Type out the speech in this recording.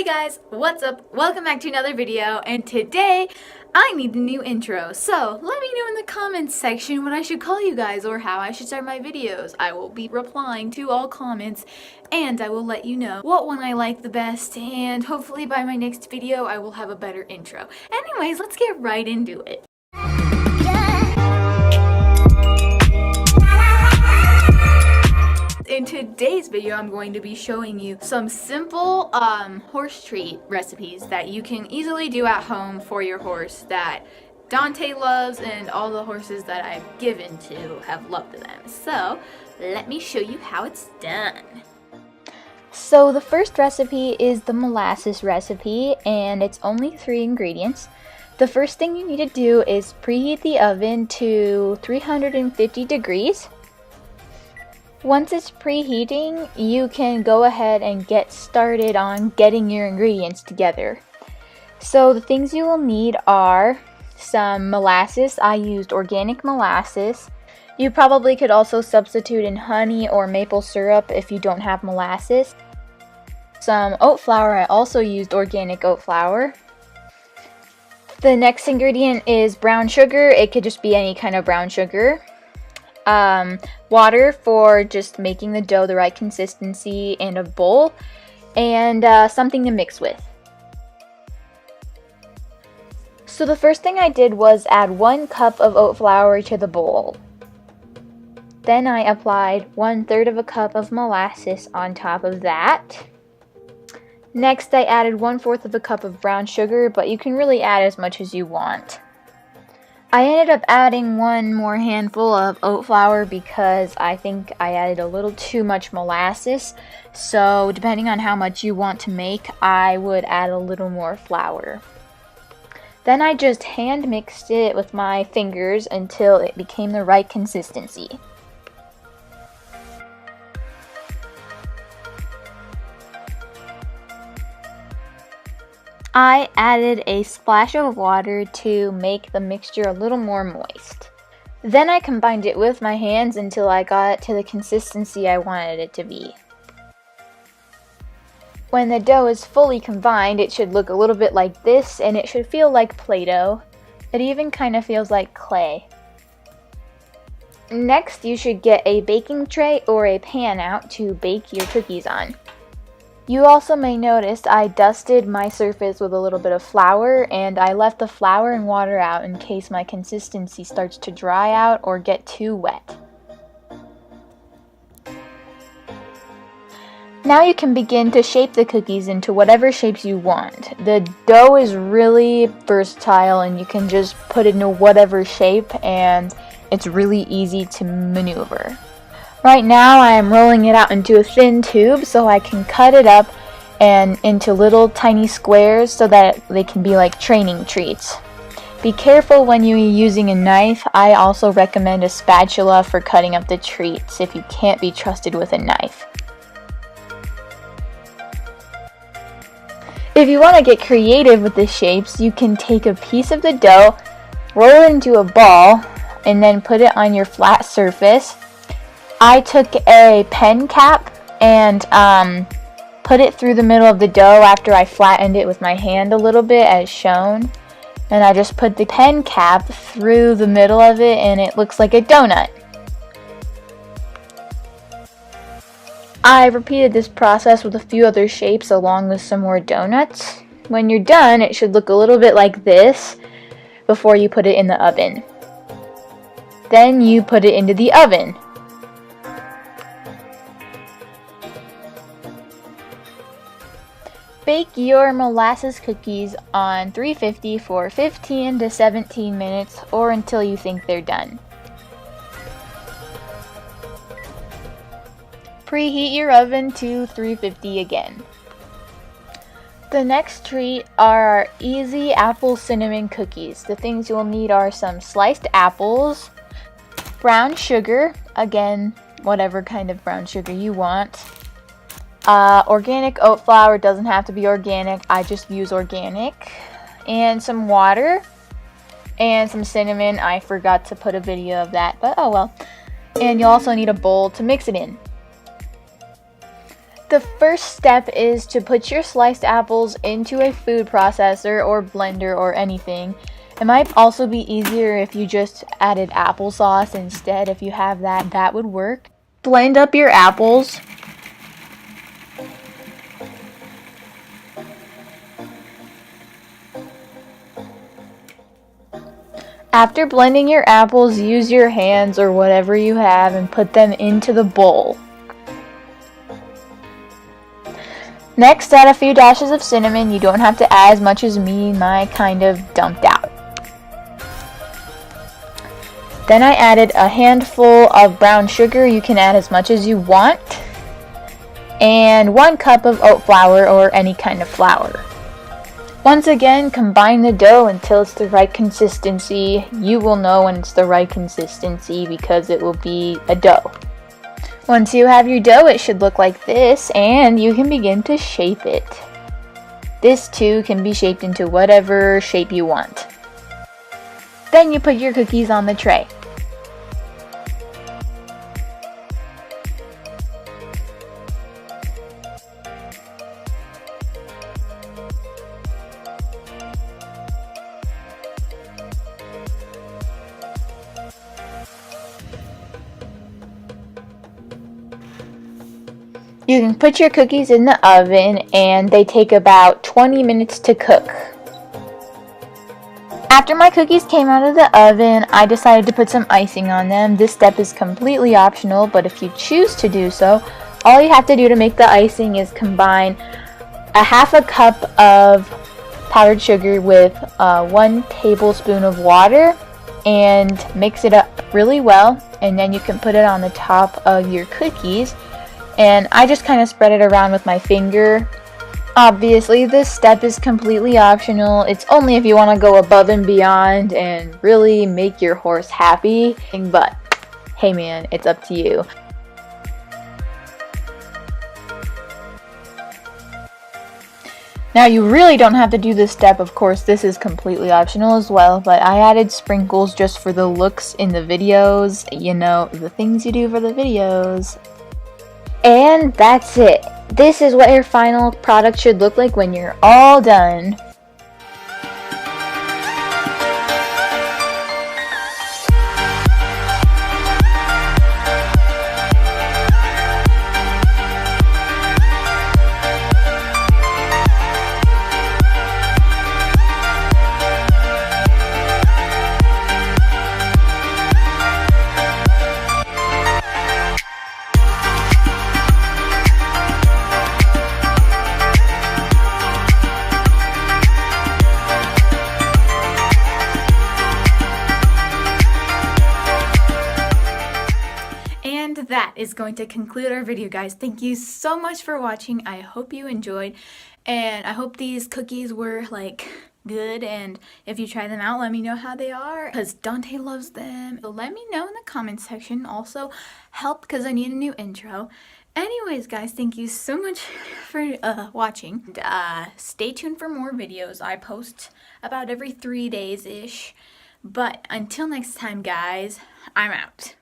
Hey guys, what's up? Welcome back to another video, and today I need a new intro. So let me know in the comments section what I should call you guys or how I should start my videos. I will be replying to all comments and I will let you know what one I like the best, and hopefully by my next video I will have a better intro. Anyways, let's get right into it. In today's video, I'm going to be showing you some simple horse treat recipes that you can easily do at home for your horse that Dante loves and all the horses that I've given to have loved them. So let me show you how it's done. So the first recipe is the molasses recipe, and it's only 3 ingredients. The first thing you need to do is preheat the oven to 350 degrees. Once it's preheating, you can go ahead and get started on getting your ingredients together. So the things you will need are some molasses. I used organic molasses. You probably could also substitute in honey or maple syrup if you don't have molasses. Some oat flour. I also used organic oat flour. The next ingredient is brown sugar. It could just be any kind of brown sugar. Water for just making the dough the right consistency, and a bowl, and something to mix with. So the first thing I did was add 1 cup of oat flour to the bowl. Then I applied 1/3 of a cup of molasses on top of that. Next I added 1/4 of a cup of brown sugar, but you can really add as much as you want. I ended up adding 1 more handful of oat flour because I think I added a little too much molasses. So depending on how much you want to make, I would add a little more flour. Then I just hand mixed it with my fingers until it became the right consistency. I added a splash of water to make the mixture a little more moist. Then I combined it with my hands until I got it to the consistency I wanted it to be. When the dough is fully combined, it should look a little bit like this, and it should feel like Play-Doh. It even kind of feels like clay. Next, you should get a baking tray or a pan out to bake your cookies on. You also may notice I dusted my surface with a little bit of flour, and I left the flour and water out in case my consistency starts to dry out or get too wet. Now you can begin to shape the cookies into whatever shapes you want. The dough is really versatile and you can just put it into whatever shape, and it's really easy to maneuver. Right now I am rolling it out into a thin tube so I can cut it up and into little tiny squares so that they can be like training treats. Be careful when you're using a knife. I also recommend a spatula for cutting up the treats if you can't be trusted with a knife. If you want to get creative with the shapes, you can take a piece of the dough, roll it into a ball, and then put it on your flat surface. I took a pen cap and put it through the middle of the dough after I flattened it with my hand a little bit as shown. And I just put the pen cap through the middle of it and it looks like a donut. I repeated this process with a few other shapes along with some more donuts. When you're done, it should look a little bit like this before you put it in the oven. Then you put it into the oven. Bake your molasses cookies on 350 for 15 to 17 minutes or until you think they're done. Preheat your oven to 350 again. The next treat are our easy apple cinnamon cookies. The things you'll need are some sliced apples, brown sugar, again, whatever kind of brown sugar you want. Organic oat flour, doesn't have to be organic, I just use organic, and some water, and some cinnamon. I forgot to put a video of that, but oh well. And you'll also need a bowl to mix it in. The first step is to put your sliced apples into a food processor or blender or anything. It might also be easier if you just added applesauce instead. If you have that, that would work. Blend up your apples. After blending your apples, use your hands or whatever you have and put them into the bowl. Next, add a few dashes of cinnamon. You don't have to add as much as me. Mine kind of dumped out. Then I added a handful of brown sugar. You can add as much as you want. And 1 cup of oat flour or any kind of flour. Once again, combine the dough until it's the right consistency. You will know when it's the right consistency because it will be a dough. Once you have your dough, it should look like this, and you can begin to shape it. This too can be shaped into whatever shape you want. Then you put your cookies on the tray. You can put your cookies in the oven and they take about 20 minutes to cook. After my cookies came out of the oven, I decided to put some icing on them. This step is completely optional, but if you choose to do so, all you have to do to make the icing is combine a half a cup of powdered sugar with 1 tablespoon of water and mix it up really well, and then you can put it on the top of your cookies. And I just kind of spread it around with my finger. Obviously, this step is completely optional. It's only if you want to go above and beyond and really make your horse happy. But, hey man, it's up to you. Now, you really don't have to do this step. Of course, this is completely optional as well. But I added sprinkles just for the looks in the videos. You know, the things you do for the videos. And that's it. This is what your final product should look like when you're all done. And that is going to conclude our video, guys. Thank you so much for watching. I hope you enjoyed, and I hope these cookies were like good, and if you try them out, let me know how they are because Dante loves them. So let me know in the comment section. Also help because I need a new intro. Anyways, guys, thank you so much for watching. Stay tuned for more videos. I post about every 3 days ish, but until next time, guys, I'm out.